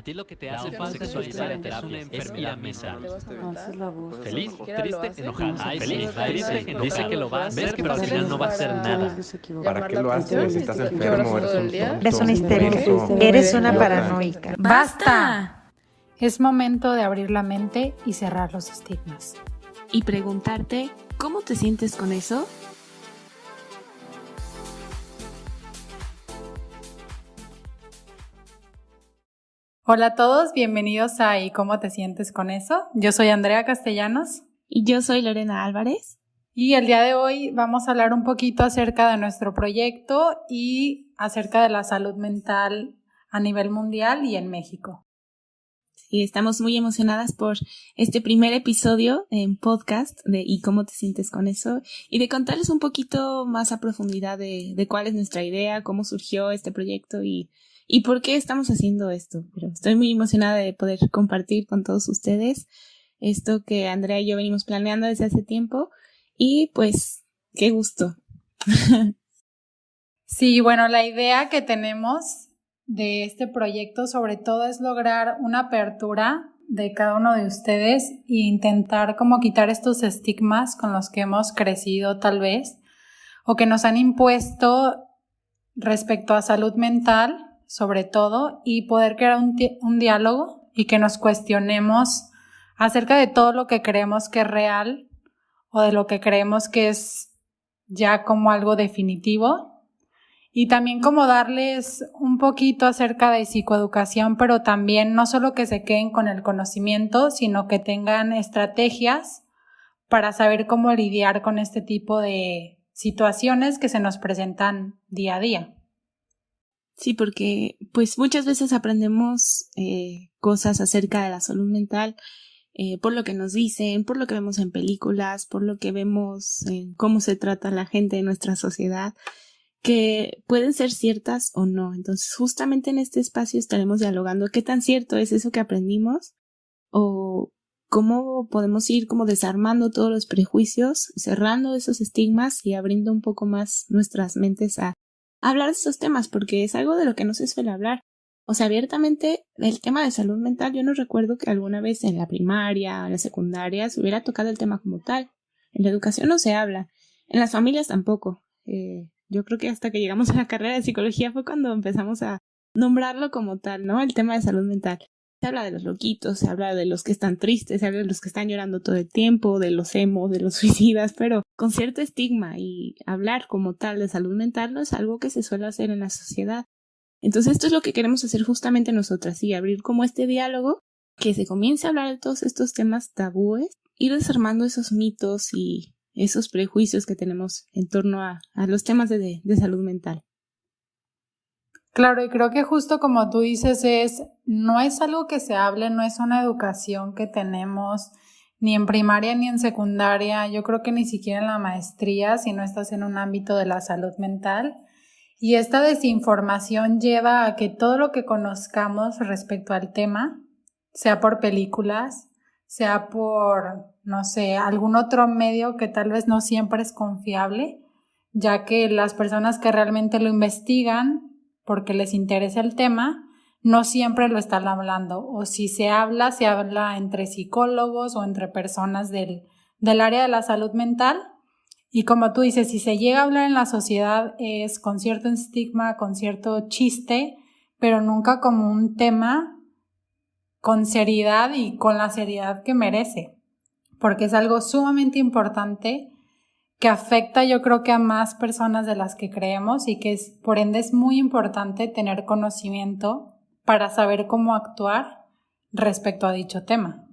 A ti lo que te La hace falta sexualizar es es una una enfermedad mental. mental. Te vas a No, aventar. esa es la voz. Pues Feliz, ni siquiera lo triste, hace. enojado. Ay, Feliz, sí, ay, triste, sí, enojado. dice que lo va a Frases hacer, ¿Ves que pero al fácil final no va a para hacer nada. ¿Para llamar qué la lo atención haces? y Estás tipo, enfermo, lloras eres todo un el día. tonto. Eres una ¿Por histérica. qué? No me Eres deja una concentrarme. paranoica. ¡Basta! Es momento de abrir la mente y cerrar los estigmas. Y preguntarte, ¿cómo te sientes con eso? Hola a todos, bienvenidos a ¿Y cómo te sientes con eso? Yo soy Andrea Castellanos. Y yo soy Lorena Álvarez. Y el día de hoy vamos a hablar un poquito acerca de nuestro proyecto y acerca de la salud mental a nivel mundial y en México. Sí, estamos muy emocionadas por este primer episodio en podcast de ¿Y cómo te sientes con eso? Y de contarles un poquito más a profundidad de cuál es nuestra idea, cómo surgió este proyecto y por qué estamos haciendo esto. Pero estoy muy emocionada de poder compartir con todos ustedes esto que Andrea y yo venimos planeando desde hace tiempo. Y pues, qué gusto. Sí, bueno, la idea que tenemos de este proyecto sobre todo es lograr una apertura de cada uno de ustedes e intentar como quitar estos estigmas con los que hemos crecido tal vez o que nos han impuesto respecto a salud mental sobre todo y poder crear un diálogo y que nos cuestionemos acerca de todo lo que creemos que es real o de lo que creemos que es ya como algo definitivo y también como darles un poquito acerca de psicoeducación, pero también no solo que se queden con el conocimiento, sino que tengan estrategias para saber cómo lidiar con este tipo de situaciones que se nos presentan día a día. Sí, porque pues muchas veces aprendemos cosas acerca de la salud mental por lo que nos dicen, por lo que vemos en películas, por lo que vemos en cómo se trata la gente en nuestra sociedad, que pueden ser ciertas o no. Entonces, justamente en este espacio estaremos dialogando qué tan cierto es eso que aprendimos o cómo podemos ir como desarmando todos los prejuicios, cerrando esos estigmas y abriendo un poco más nuestras mentes a hablar de estos temas, porque es algo de lo que no se suele hablar. O sea, abiertamente, el tema de salud mental, yo no recuerdo que alguna vez en la primaria o en la secundaria se hubiera tocado el tema como tal. En la educación no se habla, en las familias tampoco. Yo creo que hasta que llegamos a la carrera de psicología fue cuando empezamos a nombrarlo como tal, ¿no? El tema de salud mental. Se habla de los loquitos, se habla de los que están tristes, se habla de los que están llorando todo el tiempo, de los emos, de los suicidas, pero con cierto estigma, y hablar como tal de salud mental no es algo que se suele hacer en la sociedad. Entonces esto es lo que queremos hacer justamente nosotras, y abrir como este diálogo, que se comience a hablar de todos estos temas tabúes, ir desarmando esos mitos y esos prejuicios que tenemos en torno a los temas de salud mental. Claro, y creo que justo como tú dices no es algo que se hable, no es una educación que tenemos ni en primaria ni en secundaria, yo creo que ni siquiera en la maestría si no estás en un ámbito de la salud mental. Y esta desinformación lleva a que todo lo que conozcamos respecto al tema, sea por películas, sea por, no sé, algún otro medio que tal vez no siempre es confiable, ya que las personas que realmente lo investigan porque les interesa el tema, no siempre lo están hablando, o si se habla entre psicólogos o entre personas del área de la salud mental. Y como tú dices, si se llega a hablar en la sociedad es con cierto estigma, con cierto chiste, pero nunca como un tema con seriedad y con la seriedad que merece, porque es algo sumamente importante que afecta yo creo que a más personas de las que creemos y que por ende es muy importante tener conocimiento para saber cómo actuar respecto a dicho tema.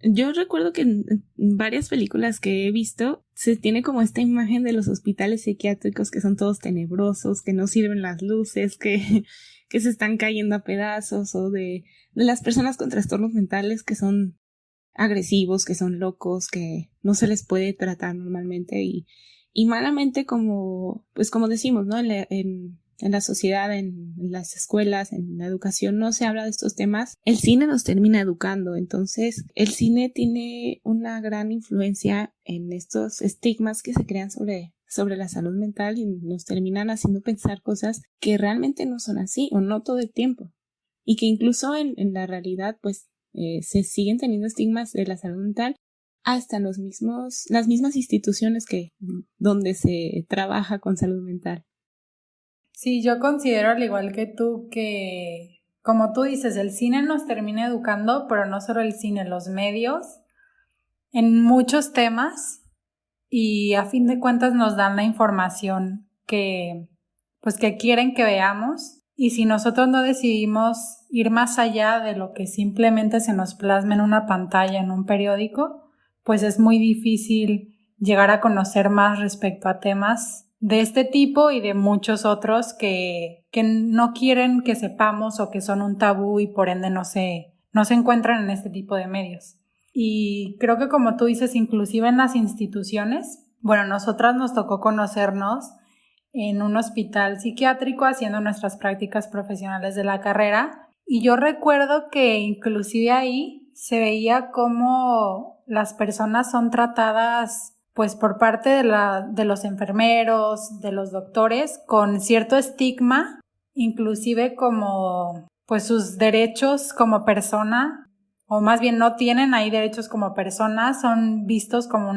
Yo recuerdo que en varias películas que he visto se tiene como esta imagen de los hospitales psiquiátricos que son todos tenebrosos, que no sirven las luces, que se están cayendo a pedazos, o de las personas con trastornos mentales que son agresivos, que son locos, que no se les puede tratar normalmente y malamente como decimos, ¿no? En la sociedad, en las escuelas, en la educación no se habla de estos temas. El cine nos termina educando, entonces el cine tiene una gran influencia en estos estigmas que se crean sobre la salud mental y nos terminan haciendo pensar cosas que realmente no son así o no todo el tiempo. y que incluso en la realidad pues se siguen teniendo estigmas de la salud mental hasta las mismas instituciones donde se trabaja con salud mental. Sí, yo considero al igual que tú que, como tú dices, el cine nos termina educando, pero no solo el cine, los medios, en muchos temas, y a fin de cuentas nos dan la información pues que quieren que veamos, y si nosotros no decidimos ir más allá de lo que simplemente se nos plasma en una pantalla, en un periódico, pues es muy difícil llegar a conocer más respecto a temas de este tipo y de muchos otros que no quieren que sepamos o que son un tabú y por ende no se encuentran en este tipo de medios. Y creo que como tú dices, inclusive en las instituciones, bueno, nosotras nos tocó conocernos en un hospital psiquiátrico haciendo nuestras prácticas profesionales de la carrera, y yo recuerdo que inclusive ahí se veía cómo las personas son tratadas pues por parte de los enfermeros, de los doctores, con cierto estigma, inclusive como pues sus derechos como persona, o más bien no tienen ahí derechos como persona, son vistos como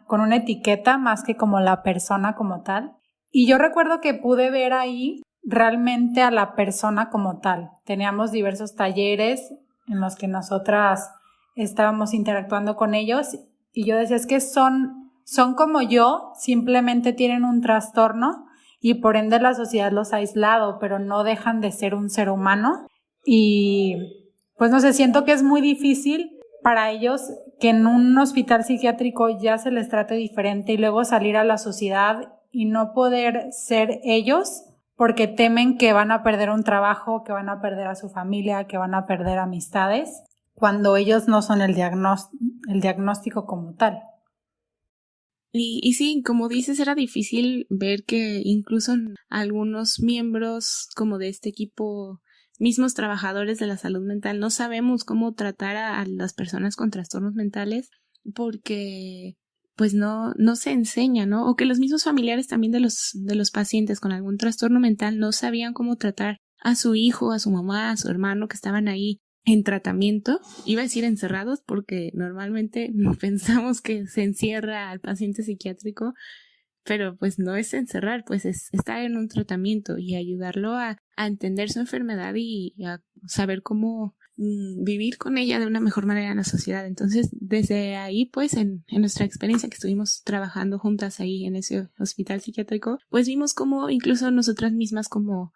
con una etiqueta más que como la persona como tal. Y yo recuerdo que pude ver ahí realmente a la persona como tal. Teníamos diversos talleres en los que nosotras estábamos interactuando con ellos y yo decía, es que son como yo, simplemente tienen un trastorno y por ende la sociedad los ha aislado, pero no dejan de ser un ser humano. Y pues no sé, siento que es muy difícil para ellos que en un hospital psiquiátrico ya se les trate diferente y luego salir a la sociedad y no poder ser ellos porque temen que van a perder un trabajo, que van a perder a su familia, que van a perder amistades, cuando ellos no son el diagnóstico como tal. Y sí, como dices, era difícil ver que incluso algunos miembros como de este equipo, mismos trabajadores de la salud mental, no sabemos cómo tratar a las personas con trastornos mentales porque pues no se enseña, ¿no? O que los mismos familiares también de los pacientes con algún trastorno mental no sabían cómo tratar a su hijo, a su mamá, a su hermano que estaban ahí en tratamiento. Iba a decir encerrados porque normalmente pensamos que se encierra al paciente psiquiátrico, pero pues no es encerrar, pues es estar en un tratamiento y ayudarlo a entender su enfermedad y a saber cómo vivir con ella de una mejor manera en la sociedad. Entonces, desde ahí, pues, en nuestra experiencia que estuvimos trabajando juntas ahí en ese hospital psiquiátrico, pues vimos cómo incluso nosotras mismas como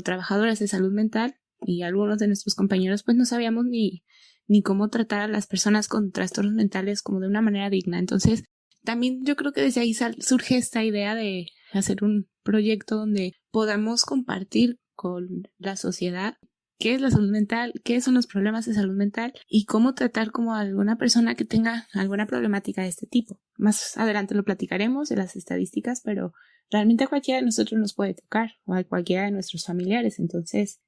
trabajadoras de salud mental y algunos de nuestros compañeros, pues no sabíamos ni cómo tratar a las personas con trastornos mentales como de una manera digna. Entonces, también yo creo que desde ahí surge esta idea de hacer un proyecto donde podamos compartir con la sociedad qué es la salud mental, qué son los problemas de salud mental y cómo tratar como a alguna persona que tenga alguna problemática de este tipo. Más adelante lo platicaremos de las estadísticas, pero realmente a cualquiera de nosotros nos puede tocar o a cualquiera de nuestros familiares. Entonces,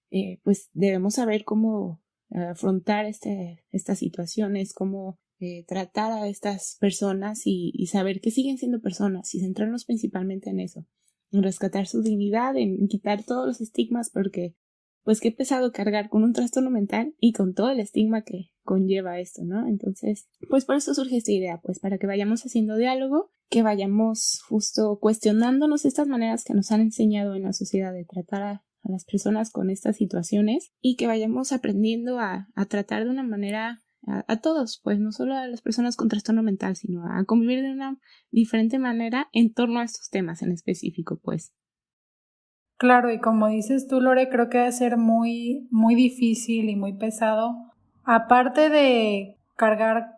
pues debemos saber cómo afrontar estas situaciones, cómo tratar a estas personas y saber que siguen siendo personas y centrarnos principalmente en eso, en rescatar su dignidad, en quitar todos los estigmas, porque pues qué pesado cargar con un trastorno mental y con todo el estigma que conlleva esto, ¿no? Entonces, pues por eso surge esta idea, pues para que vayamos haciendo diálogo, que vayamos justo cuestionándonos estas maneras que nos han enseñado en la sociedad de tratar a las personas con estas situaciones y que vayamos aprendiendo a tratar de una manera a todos, pues no solo a las personas con trastorno mental, sino a convivir de una diferente manera en torno a estos temas en específico, pues. Claro, y como dices tú, Lore, creo que debe ser muy, muy difícil y muy pesado. Aparte de cargar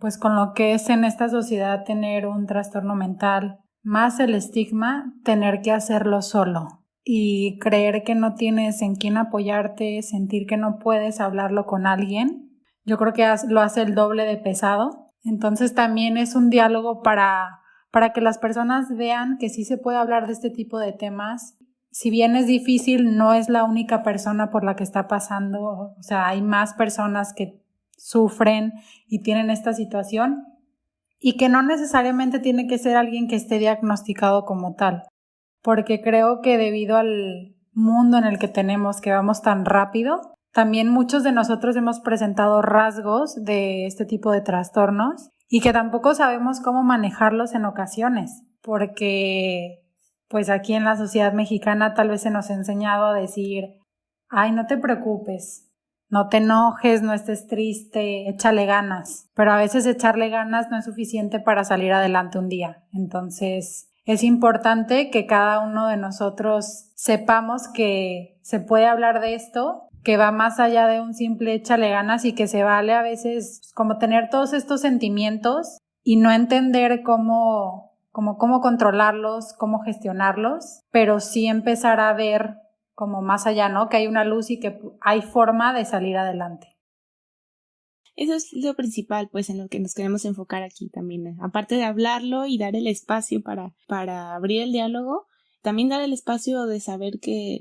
pues con lo que es en esta sociedad tener un trastorno mental, más el estigma, tener que hacerlo solo y creer que no tienes en quién apoyarte, sentir que no puedes hablarlo con alguien, yo creo que lo hace el doble de pesado. Entonces también es un diálogo para que las personas vean que sí se puede hablar de este tipo de temas. Si bien es difícil, no es la única persona por la que está pasando, o sea, hay más personas que sufren y tienen esta situación y que no necesariamente tiene que ser alguien que esté diagnosticado como tal, porque creo que debido al mundo en el que tenemos, que vamos tan rápido, también muchos de nosotros hemos presentado rasgos de este tipo de trastornos y que tampoco sabemos cómo manejarlos en ocasiones, porque pues aquí en la sociedad mexicana tal vez se nos ha enseñado a decir, ay, no te preocupes, no te enojes, no estés triste, échale ganas, pero a veces echarle ganas no es suficiente para salir adelante un día. Entonces es importante que cada uno de nosotros sepamos que se puede hablar de esto, que va más allá de un simple échale ganas y que se vale a veces como tener todos estos sentimientos y no entender cómo controlarlos, cómo gestionarlos, pero sí empezar a ver como más allá, ¿no? Que hay una luz y que hay forma de salir adelante. Eso es lo principal, pues, en lo que nos queremos enfocar aquí también. Aparte de hablarlo y dar el espacio para abrir el diálogo, también dar el espacio de saber que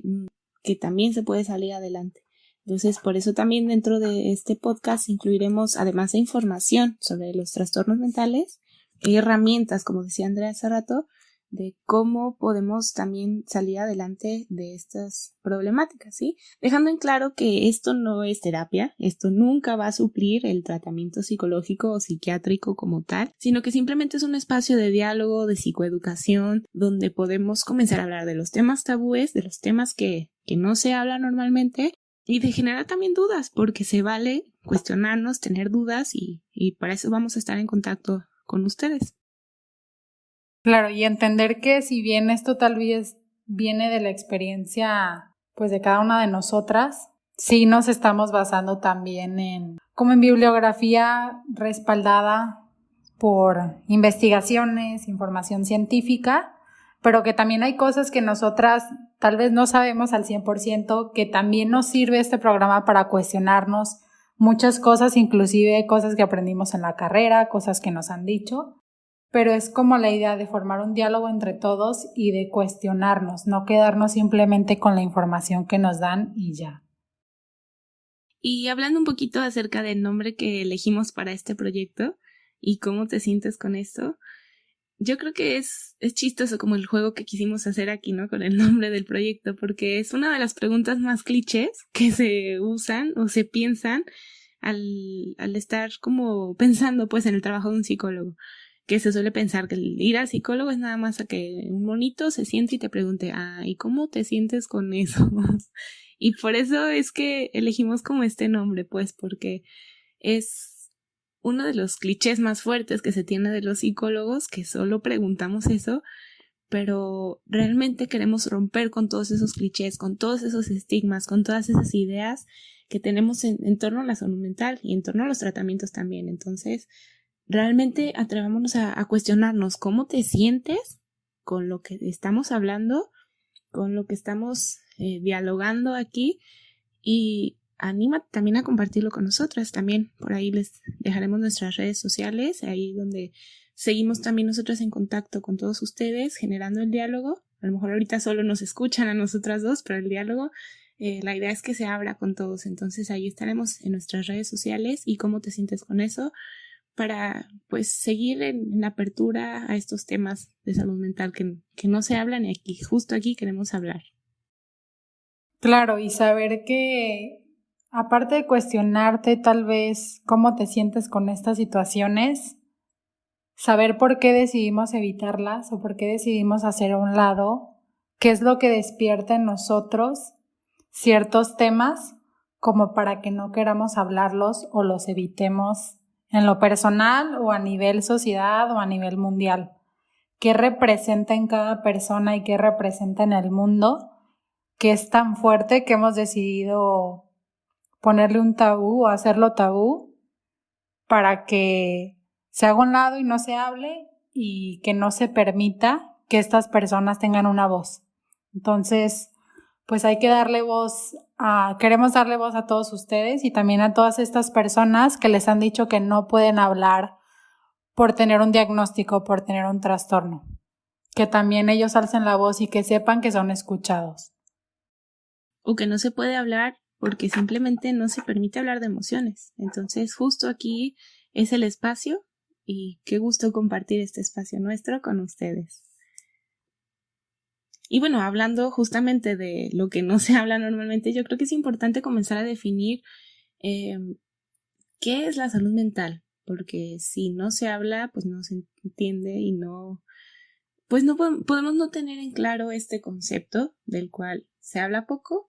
también se puede salir adelante. Entonces, por eso también dentro de este podcast incluiremos, además de información sobre los trastornos mentales, herramientas, como decía Andrea hace rato, de cómo podemos también salir adelante de estas problemáticas, ¿sí? Dejando en claro que esto no es terapia, esto nunca va a suplir el tratamiento psicológico o psiquiátrico como tal, sino que simplemente es un espacio de diálogo, de psicoeducación, donde podemos comenzar a hablar de los temas tabúes, de los temas que no se hablan normalmente, y de generar también dudas, porque se vale cuestionarnos, tener dudas, y para eso vamos a estar en contacto con ustedes. Claro, y entender que si bien esto tal vez viene de la experiencia pues de cada una de nosotras, sí nos estamos basando también en bibliografía respaldada por investigaciones, información científica, pero que también hay cosas que nosotras tal vez no sabemos al 100%, que también nos sirve este programa para cuestionarnos muchas cosas, inclusive cosas que aprendimos en la carrera, cosas que nos han dicho. Pero es como la idea de formar un diálogo entre todos y de cuestionarnos, no quedarnos simplemente con la información que nos dan y ya. Y hablando un poquito acerca del nombre que elegimos para este proyecto y cómo te sientes con esto, yo creo que es chistoso como el juego que quisimos hacer aquí, ¿no? Con el nombre del proyecto, porque es una de las preguntas más clichés que se usan o se piensan al estar como pensando pues en el trabajo de un psicólogo, que se suele pensar que el ir al psicólogo es nada más a que un monito se siente y te pregunte, ¿y cómo te sientes con eso? Y por eso es que elegimos como este nombre, pues, porque es uno de los clichés más fuertes que se tiene de los psicólogos, que solo preguntamos eso, pero realmente queremos romper con todos esos clichés, con todos esos estigmas, con todas esas ideas que tenemos en torno a la salud mental y en torno a los tratamientos también. Entonces, realmente atrevámonos a cuestionarnos cómo te sientes con lo que estamos hablando, con lo que estamos dialogando aquí, y anímate también a compartirlo con nosotras. También por ahí les dejaremos nuestras redes sociales, ahí donde seguimos también nosotras en contacto con todos ustedes, generando el diálogo. A lo mejor ahorita solo nos escuchan a nosotras dos, pero el diálogo, la idea es que se abra con todos. Entonces ahí estaremos en nuestras redes sociales y cómo te sientes con eso, para pues seguir en apertura a estos temas de salud mental que no se hablan, y aquí, justo aquí queremos hablar. Claro, y saber que aparte de cuestionarte tal vez cómo te sientes con estas situaciones, saber por qué decidimos evitarlas o por qué decidimos hacer a un lado, qué es lo que despierta en nosotros ciertos temas como para que no queramos hablarlos o los evitemos en lo personal o a nivel sociedad o a nivel mundial. ¿Qué representa en cada persona y qué representa en el mundo? Que es tan fuerte que hemos decidido ponerle un tabú o hacerlo tabú para que se haga a un lado y no se hable y que no se permita que estas personas tengan una voz. Entonces, pues hay que darle voz queremos darle voz a todos ustedes y también a todas estas personas que les han dicho que no pueden hablar por tener un diagnóstico, por tener un trastorno. Que también ellos alcen la voz y que sepan que son escuchados. O que no se puede hablar porque simplemente no se permite hablar de emociones. Entonces, justo aquí es el espacio, y qué gusto compartir este espacio nuestro con ustedes. Y bueno, hablando justamente de lo que no se habla normalmente, yo creo que es importante comenzar a definir qué es la salud mental, porque si no se habla, pues no se entiende y no, pues no podemos no tener en claro este concepto del cual se habla poco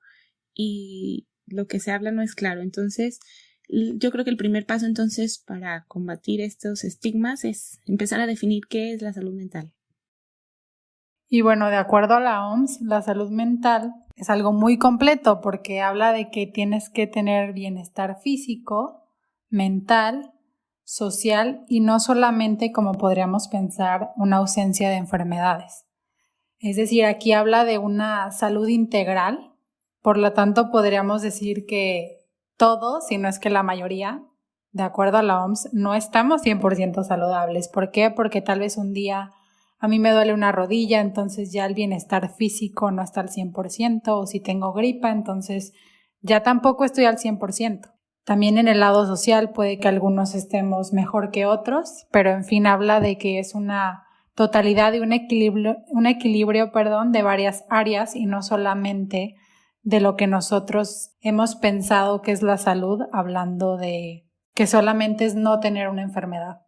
y lo que se habla no es claro. Entonces, yo creo que el primer paso entonces para combatir estos estigmas es empezar a definir qué es la salud mental. Y bueno, de acuerdo a la OMS, la salud mental es algo muy completo porque habla de que tienes que tener bienestar físico, mental, social y no solamente, como podríamos pensar, una ausencia de enfermedades. Es decir, aquí habla de una salud integral, por lo tanto podríamos decir que todos, si no es que la mayoría, de acuerdo a la OMS, no estamos 100% saludables. ¿Por qué? Porque tal vez un día a mí me duele una rodilla, entonces ya el bienestar físico no está al 100%, o si tengo gripa, entonces ya tampoco estoy al 100%. También en el lado social puede que algunos estemos mejor que otros, pero en fin habla de que es una totalidad y un equilibrio, de varias áreas y no solamente de lo que nosotros hemos pensado que es la salud, hablando de que solamente es no tener una enfermedad.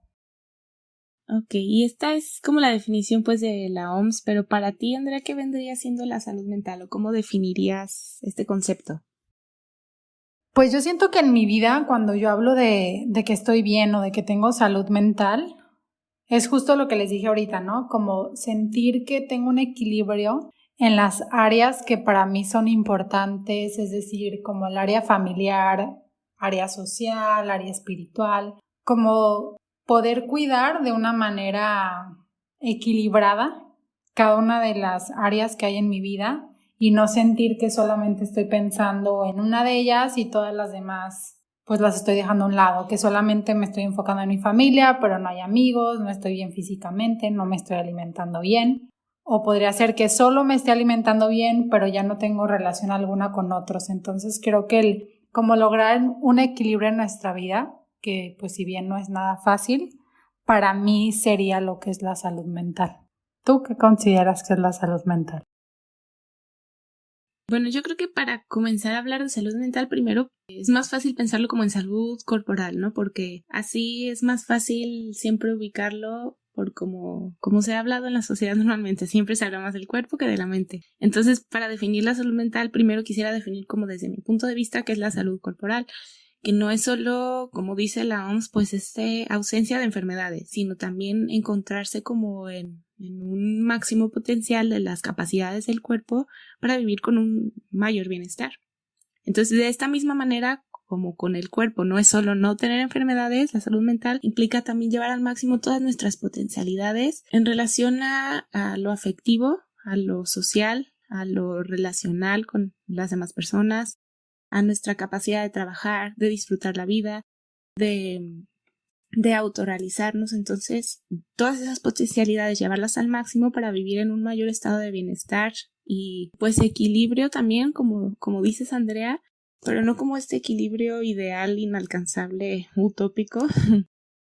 Ok, y esta es como la definición pues de la OMS, pero para ti, Andrea, ¿qué vendría siendo la salud mental o cómo definirías este concepto? Pues yo siento que en mi vida, cuando yo hablo de que estoy bien o de que tengo salud mental, es justo lo que les dije ahorita, ¿no? Como sentir que tengo un equilibrio en las áreas que para mí son importantes, es decir, como el área familiar, área social, área espiritual, como poder cuidar de una manera equilibrada cada una de las áreas que hay en mi vida y no sentir que solamente estoy pensando en una de ellas y todas las demás pues las estoy dejando a un lado, que solamente me estoy enfocando en mi familia, pero no hay amigos, no estoy bien físicamente, no me estoy alimentando bien. O podría ser que solo me esté alimentando bien, pero ya no tengo relación alguna con otros. Entonces creo que como lograr un equilibrio en nuestra vida, que pues si bien no es nada fácil, para mí sería lo que es la salud mental. ¿Tú qué consideras que es la salud mental? Bueno, yo creo que para comenzar a hablar de salud mental primero es más fácil pensarlo como en salud corporal, ¿no? Porque así es más fácil siempre ubicarlo por como se ha hablado en la sociedad normalmente, siempre se habla más del cuerpo que de la mente. Entonces, para definir la salud mental, primero quisiera definir como desde mi punto de vista qué es la salud corporal, que no es solo, como dice la OMS, pues ausencia de enfermedades, sino también encontrarse como en un máximo potencial de las capacidades del cuerpo para vivir con un mayor bienestar. Entonces, de esta misma manera, como con el cuerpo no es solo no tener enfermedades, la salud mental implica también llevar al máximo todas nuestras potencialidades en relación a lo afectivo, a lo social, a lo relacional con las demás personas, a nuestra capacidad de trabajar, de disfrutar la vida, de autorrealizarnos. Entonces, todas esas potencialidades, llevarlas al máximo para vivir en un mayor estado de bienestar y pues equilibrio también, como dices, Andrea, pero no como este equilibrio ideal, inalcanzable, utópico,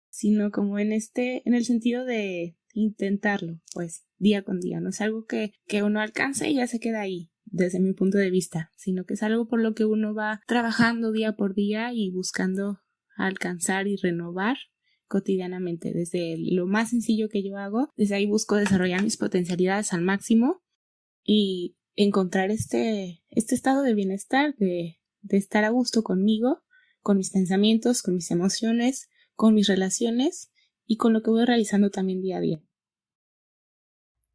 sino como en el sentido de intentarlo, pues, día con día. No es algo que uno alcanza y ya se queda ahí, desde mi punto de vista, sino que es algo por lo que uno va trabajando día por día y buscando alcanzar y renovar cotidianamente. Desde lo más sencillo que yo hago, desde ahí busco desarrollar mis potencialidades al máximo y encontrar este estado de bienestar, de estar a gusto conmigo, con mis pensamientos, con mis emociones, con mis relaciones y con lo que voy realizando también día a día.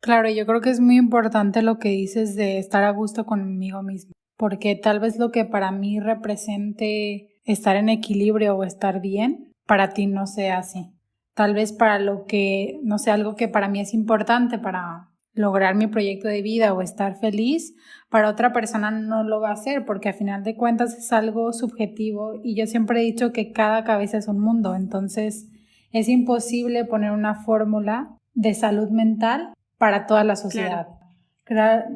Claro, yo creo que es muy importante lo que dices de estar a gusto conmigo mismo, porque tal vez lo que para mí represente estar en equilibrio o estar bien, para ti no sea así. Tal vez para lo que, no sé, algo que para mí es importante para lograr mi proyecto de vida o estar feliz, para otra persona no lo va a hacer, porque a final de cuentas es algo subjetivo y yo siempre he dicho que cada cabeza es un mundo, entonces es imposible poner una fórmula de salud mental para toda la sociedad. Claro.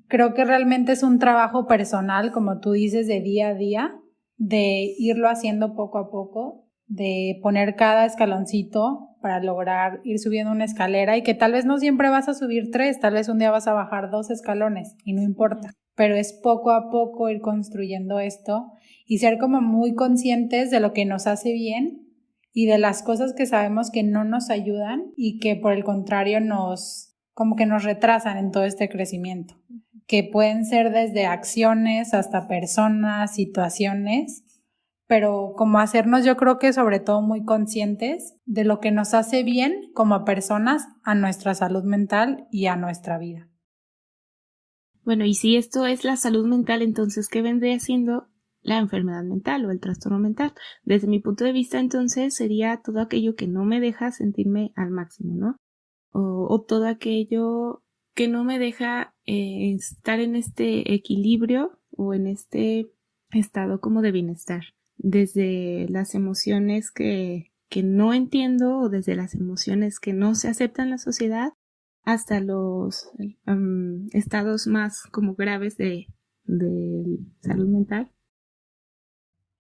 Creo que realmente es un trabajo personal, como tú dices, de día a día, de irlo haciendo poco a poco, de poner cada escaloncito para lograr ir subiendo una escalera y que tal vez no siempre vas a subir 3, tal vez un día vas a bajar 2 escalones y no importa, pero es poco a poco ir construyendo esto y ser como muy conscientes de lo que nos hace bien y de las cosas que sabemos que no nos ayudan y que por el contrario como que nos retrasan en todo este crecimiento, que pueden ser desde acciones hasta personas, situaciones, pero como hacernos yo creo que sobre todo muy conscientes de lo que nos hace bien como personas a nuestra salud mental y a nuestra vida. Bueno, y si esto es la salud mental, entonces, ¿qué vendría siendo la enfermedad mental o el trastorno mental? Desde mi punto de vista, entonces, sería todo aquello que no me deja sentirme al máximo, ¿no? O todo aquello que no me deja estar en este equilibrio o en este estado como de bienestar. Desde las emociones que no entiendo o desde las emociones que no se aceptan en la sociedad hasta los estados más como graves de salud mental.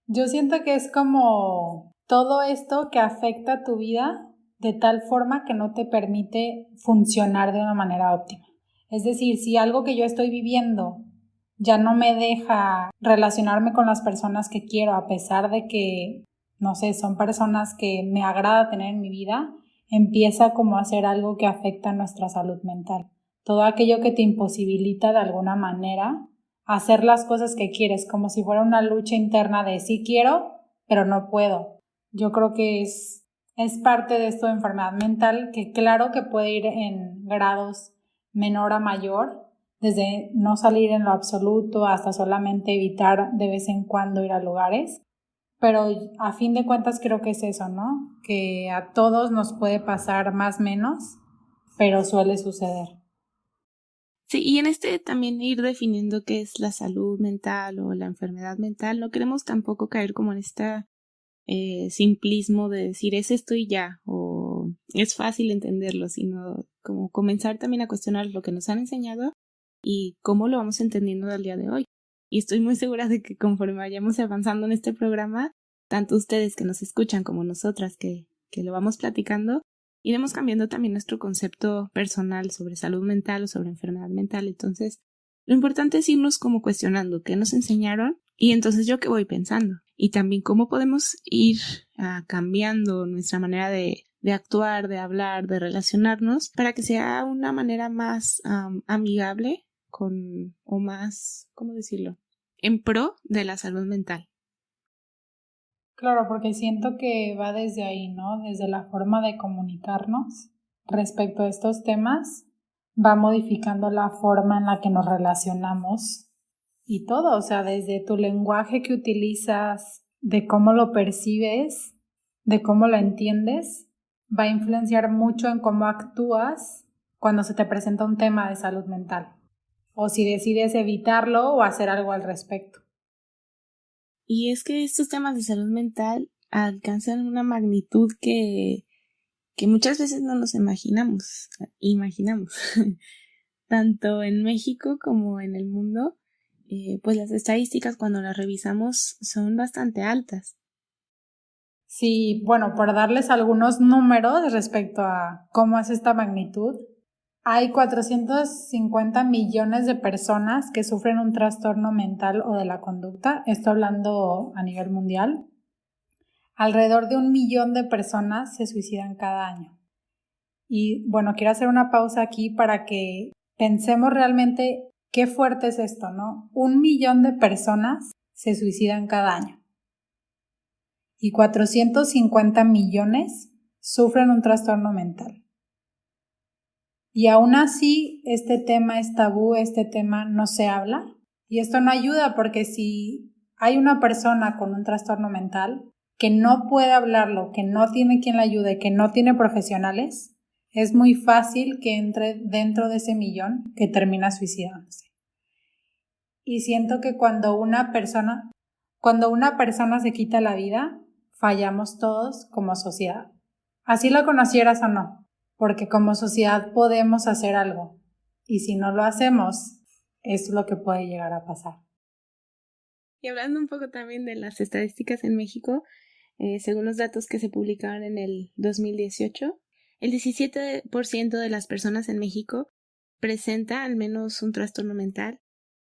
Yo siento que es como todo esto que afecta a tu vida de tal forma que no te permite funcionar de una manera óptima. Es decir, si algo que yo estoy viviendo ya no me deja relacionarme con las personas que quiero, a pesar de que, no sé, son personas que me agrada tener en mi vida, empieza como a ser algo que afecta a nuestra salud mental. Todo aquello que te imposibilita de alguna manera hacer las cosas que quieres, como si fuera una lucha interna de sí quiero, pero no puedo. Yo creo que es parte de esto de enfermedad mental, que claro que puede ir en grados menor a mayor, desde no salir en lo absoluto hasta solamente evitar de vez en cuando ir a lugares, pero a fin de cuentas creo que es eso, ¿no? Que a todos nos puede pasar más o menos, pero suele suceder. Sí, y en este también ir definiendo qué es la salud mental o la enfermedad mental, no queremos tampoco caer como en este simplismo de decir es esto y ya, o es fácil entenderlo, sino como comenzar también a cuestionar lo que nos han enseñado y cómo lo vamos entendiendo al día de hoy. Y estoy muy segura de que conforme vayamos avanzando en este programa, tanto ustedes que nos escuchan como nosotras que lo vamos platicando, iremos cambiando también nuestro concepto personal sobre salud mental o sobre enfermedad mental. Entonces, lo importante es irnos como cuestionando qué nos enseñaron y entonces yo qué voy pensando. Y también cómo podemos ir cambiando nuestra manera de actuar, de hablar, de relacionarnos para que sea una manera más amigable o más, ¿cómo decirlo?, en pro de la salud mental. Claro, porque siento que va desde ahí, ¿no? Desde la forma de comunicarnos respecto a estos temas, va modificando la forma en la que nos relacionamos y todo, o sea, desde tu lenguaje que utilizas, de cómo lo percibes, de cómo lo entiendes, va a influenciar mucho en cómo actúas cuando se te presenta un tema de salud mental, o si decides evitarlo o hacer algo al respecto. Y es que estos temas de salud mental alcanzan una magnitud que muchas veces no nos imaginamos. Tanto en México como en el mundo, pues las estadísticas cuando las revisamos son bastante altas. Sí, bueno, por darles algunos números respecto a cómo es esta magnitud, hay 450 millones de personas que sufren un trastorno mental o de la conducta, esto hablando a nivel mundial. Alrededor de 1 millón de personas se suicidan cada año. Y bueno, quiero hacer una pausa aquí para que pensemos realmente qué fuerte es esto, ¿no? 1 millón de personas se suicidan cada año. Y 450 millones sufren un trastorno mental. Y aún así, este tema es tabú, este tema no se habla. Y esto no ayuda porque si hay una persona con un trastorno mental que no puede hablarlo, que no tiene quien la ayude, que no tiene profesionales, es muy fácil que entre dentro de ese millón que termina suicidándose. Y siento que cuando una persona se quita la vida, fallamos todos como sociedad. Así lo conocieras o no, porque como sociedad podemos hacer algo. Y si no lo hacemos, es lo que puede llegar a pasar. Y hablando un poco también de las estadísticas en México, según los datos que se publicaron en el 2018, el 17% de las personas en México presenta al menos un trastorno mental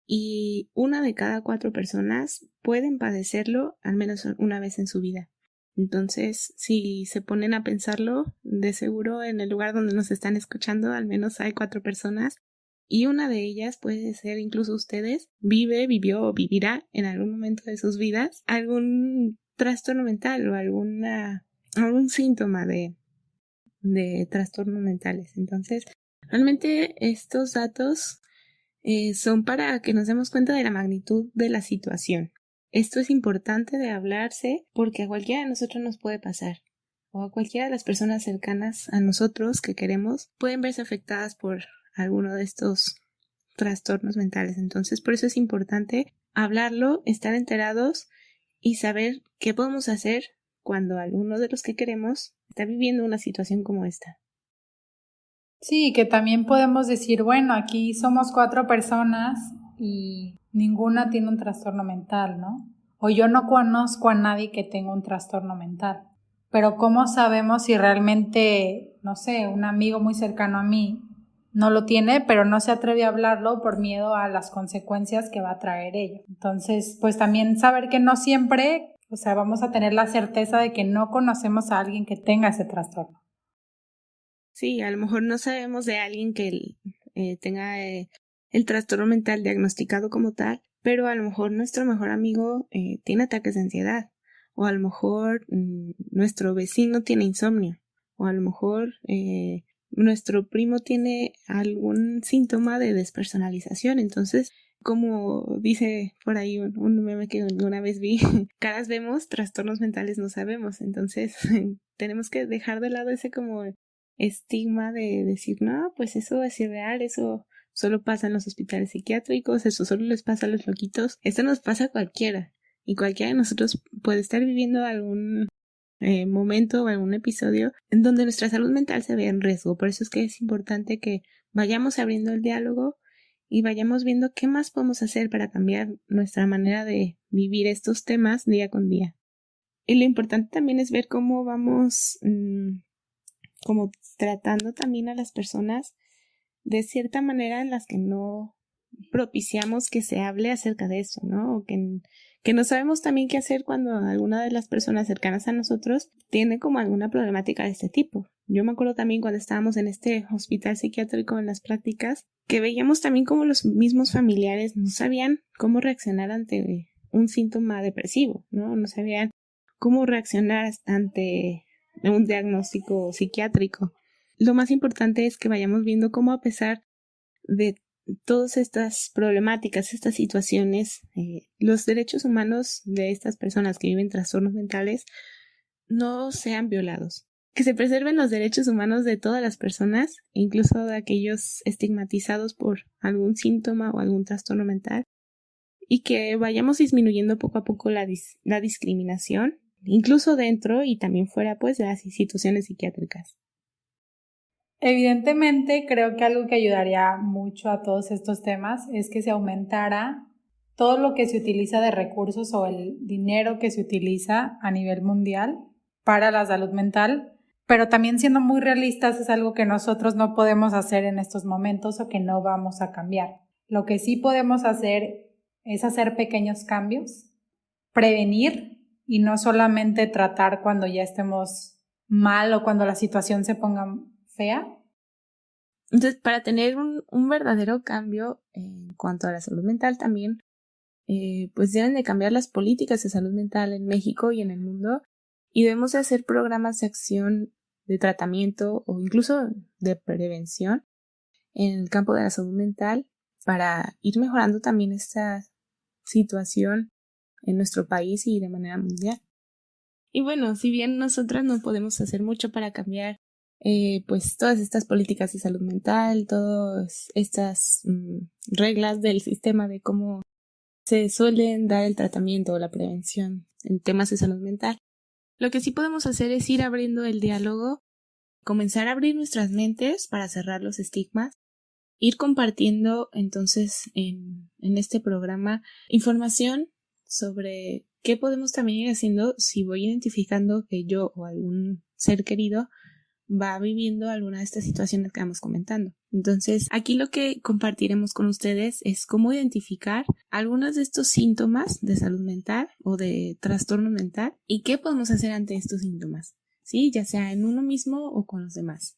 y 1 de cada 4 personas pueden padecerlo al menos una vez en su vida. Entonces, si se ponen a pensarlo, de seguro en el lugar donde nos están escuchando al menos hay 4 personas y una de ellas puede ser incluso ustedes, vivió o vivirá en algún momento de sus vidas algún trastorno mental o algún síntoma de trastornos mentales. Entonces, realmente estos datos son para que nos demos cuenta de la magnitud de la situación. Esto es importante de hablarse porque a cualquiera de nosotros nos puede pasar, o a cualquiera de las personas cercanas a nosotros que queremos pueden verse afectadas por alguno de estos trastornos mentales. Entonces, por eso es importante hablarlo, estar enterados y saber qué podemos hacer cuando alguno de los que queremos está viviendo una situación como esta. Sí, que también podemos decir, bueno, aquí somos 4 personas y ninguna tiene un trastorno mental, ¿no? O yo no conozco a nadie que tenga un trastorno mental. Pero ¿cómo sabemos si realmente, no sé, un amigo muy cercano a mí no lo tiene, pero no se atreve a hablarlo por miedo a las consecuencias que va a traer ello? Entonces, pues también saber que no siempre, o sea, vamos a tener la certeza de que no conocemos a alguien que tenga ese trastorno. Sí, a lo mejor no sabemos de alguien que tenga el trastorno mental diagnosticado como tal, pero a lo mejor nuestro mejor amigo tiene ataques de ansiedad, o a lo mejor nuestro vecino tiene insomnio, o a lo mejor nuestro primo tiene algún síntoma de despersonalización. Entonces, como dice por ahí un meme que una vez vi, caras vemos, trastornos mentales no sabemos. Entonces, tenemos que dejar de lado ese como estigma de decir, no, pues eso es irreal, eso solo pasa en los hospitales psiquiátricos, eso solo les pasa a los loquitos. Esto nos pasa a cualquiera, y cualquiera de nosotros puede estar viviendo algún momento o algún episodio en donde nuestra salud mental se ve en riesgo. Por eso es que es importante que vayamos abriendo el diálogo y vayamos viendo qué más podemos hacer para cambiar nuestra manera de vivir estos temas día con día. Y lo importante también es ver cómo vamos como tratando también a las personas de cierta manera en las que no propiciamos que se hable acerca de eso, ¿no? O que no sabemos también qué hacer cuando alguna de las personas cercanas a nosotros tiene como alguna problemática de este tipo. Yo me acuerdo también cuando estábamos en este hospital psiquiátrico en las prácticas, que veíamos también como los mismos familiares no sabían cómo reaccionar ante un síntoma depresivo, ¿no? No sabían cómo reaccionar ante un diagnóstico psiquiátrico. Lo más importante es que vayamos viendo cómo, a pesar de todas estas problemáticas, estas situaciones, los derechos humanos de estas personas que viven trastornos mentales no sean violados. Que se preserven los derechos humanos de todas las personas, incluso de aquellos estigmatizados por algún síntoma o algún trastorno mental, y que vayamos disminuyendo poco a poco la discriminación, incluso dentro y también fuera pues de las instituciones psiquiátricas. Evidentemente, creo que algo que ayudaría mucho a todos estos temas es que se aumentara todo lo que se utiliza de recursos o el dinero que se utiliza a nivel mundial para la salud mental, pero también siendo muy realistas es algo que nosotros no podemos hacer en estos momentos o que no vamos a cambiar. Lo que sí podemos hacer es hacer pequeños cambios, prevenir y no solamente tratar cuando ya estemos mal o cuando la situación se ponga fea. Entonces, para tener un verdadero cambio en cuanto a la salud mental también, pues deben de cambiar las políticas de salud mental en México y en el mundo, y debemos de hacer programas de acción de tratamiento o incluso de prevención en el campo de la salud mental para ir mejorando también esta situación en nuestro país y de manera mundial. Y bueno, si bien nosotras no podemos hacer mucho para cambiar pues todas estas políticas de salud mental, todas estas reglas del sistema de cómo se suelen dar el tratamiento o la prevención en temas de salud mental, lo que sí podemos hacer es ir abriendo el diálogo, comenzar a abrir nuestras mentes para cerrar los estigmas, ir compartiendo entonces en este programa información sobre qué podemos también ir haciendo si voy identificando que yo o algún ser querido va viviendo alguna de estas situaciones que vamos comentando. Entonces, aquí lo que compartiremos con ustedes es cómo identificar algunos de estos síntomas de salud mental o de trastorno mental y qué podemos hacer ante estos síntomas, ¿sí? Ya sea en uno mismo o con los demás.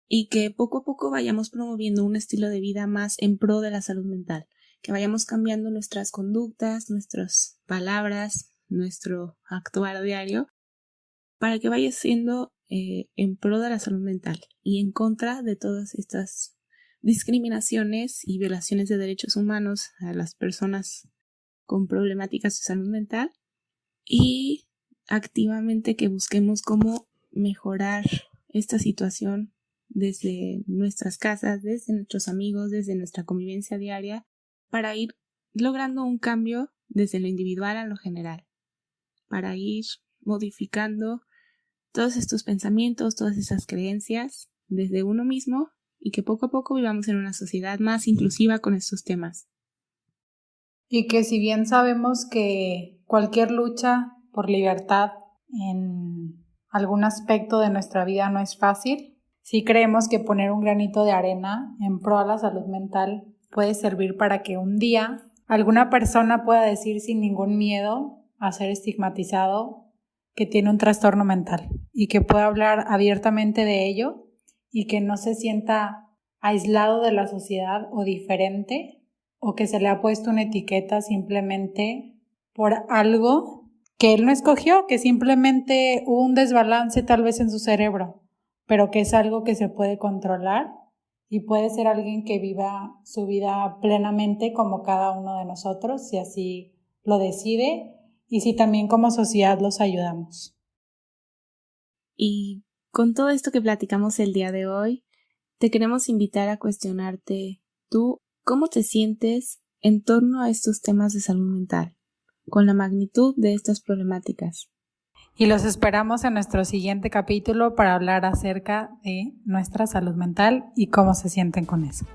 Y que poco a poco vayamos promoviendo un estilo de vida más en pro de la salud mental, que vayamos cambiando nuestras conductas, nuestras palabras, nuestro actuar diario, para que vaya siendo en pro de la salud mental y en contra de todas estas discriminaciones y violaciones de derechos humanos a las personas con problemáticas de salud mental, y activamente que busquemos cómo mejorar esta situación desde nuestras casas, desde nuestros amigos, desde nuestra convivencia diaria, para ir logrando un cambio desde lo individual a lo general, para ir modificando todos estos pensamientos, todas esas creencias desde uno mismo y que poco a poco vivamos en una sociedad más inclusiva con estos temas. Y que si bien sabemos que cualquier lucha por libertad en algún aspecto de nuestra vida no es fácil, sí creemos que poner un granito de arena en pro a la salud mental puede servir para que un día alguna persona pueda decir sin ningún miedo a ser estigmatizado que tiene un trastorno mental y que pueda hablar abiertamente de ello y que no se sienta aislado de la sociedad o diferente o que se le ha puesto una etiqueta simplemente por algo que él no escogió, que simplemente hubo un desbalance tal vez en su cerebro, pero que es algo que se puede controlar y puede ser alguien que viva su vida plenamente como cada uno de nosotros, si así lo decide y si también como sociedad los ayudamos. Y con todo esto que platicamos el día de hoy, te queremos invitar a cuestionarte tú cómo te sientes en torno a estos temas de salud mental, con la magnitud de estas problemáticas. Y los esperamos en nuestro siguiente capítulo para hablar acerca de nuestra salud mental y cómo se sienten con eso.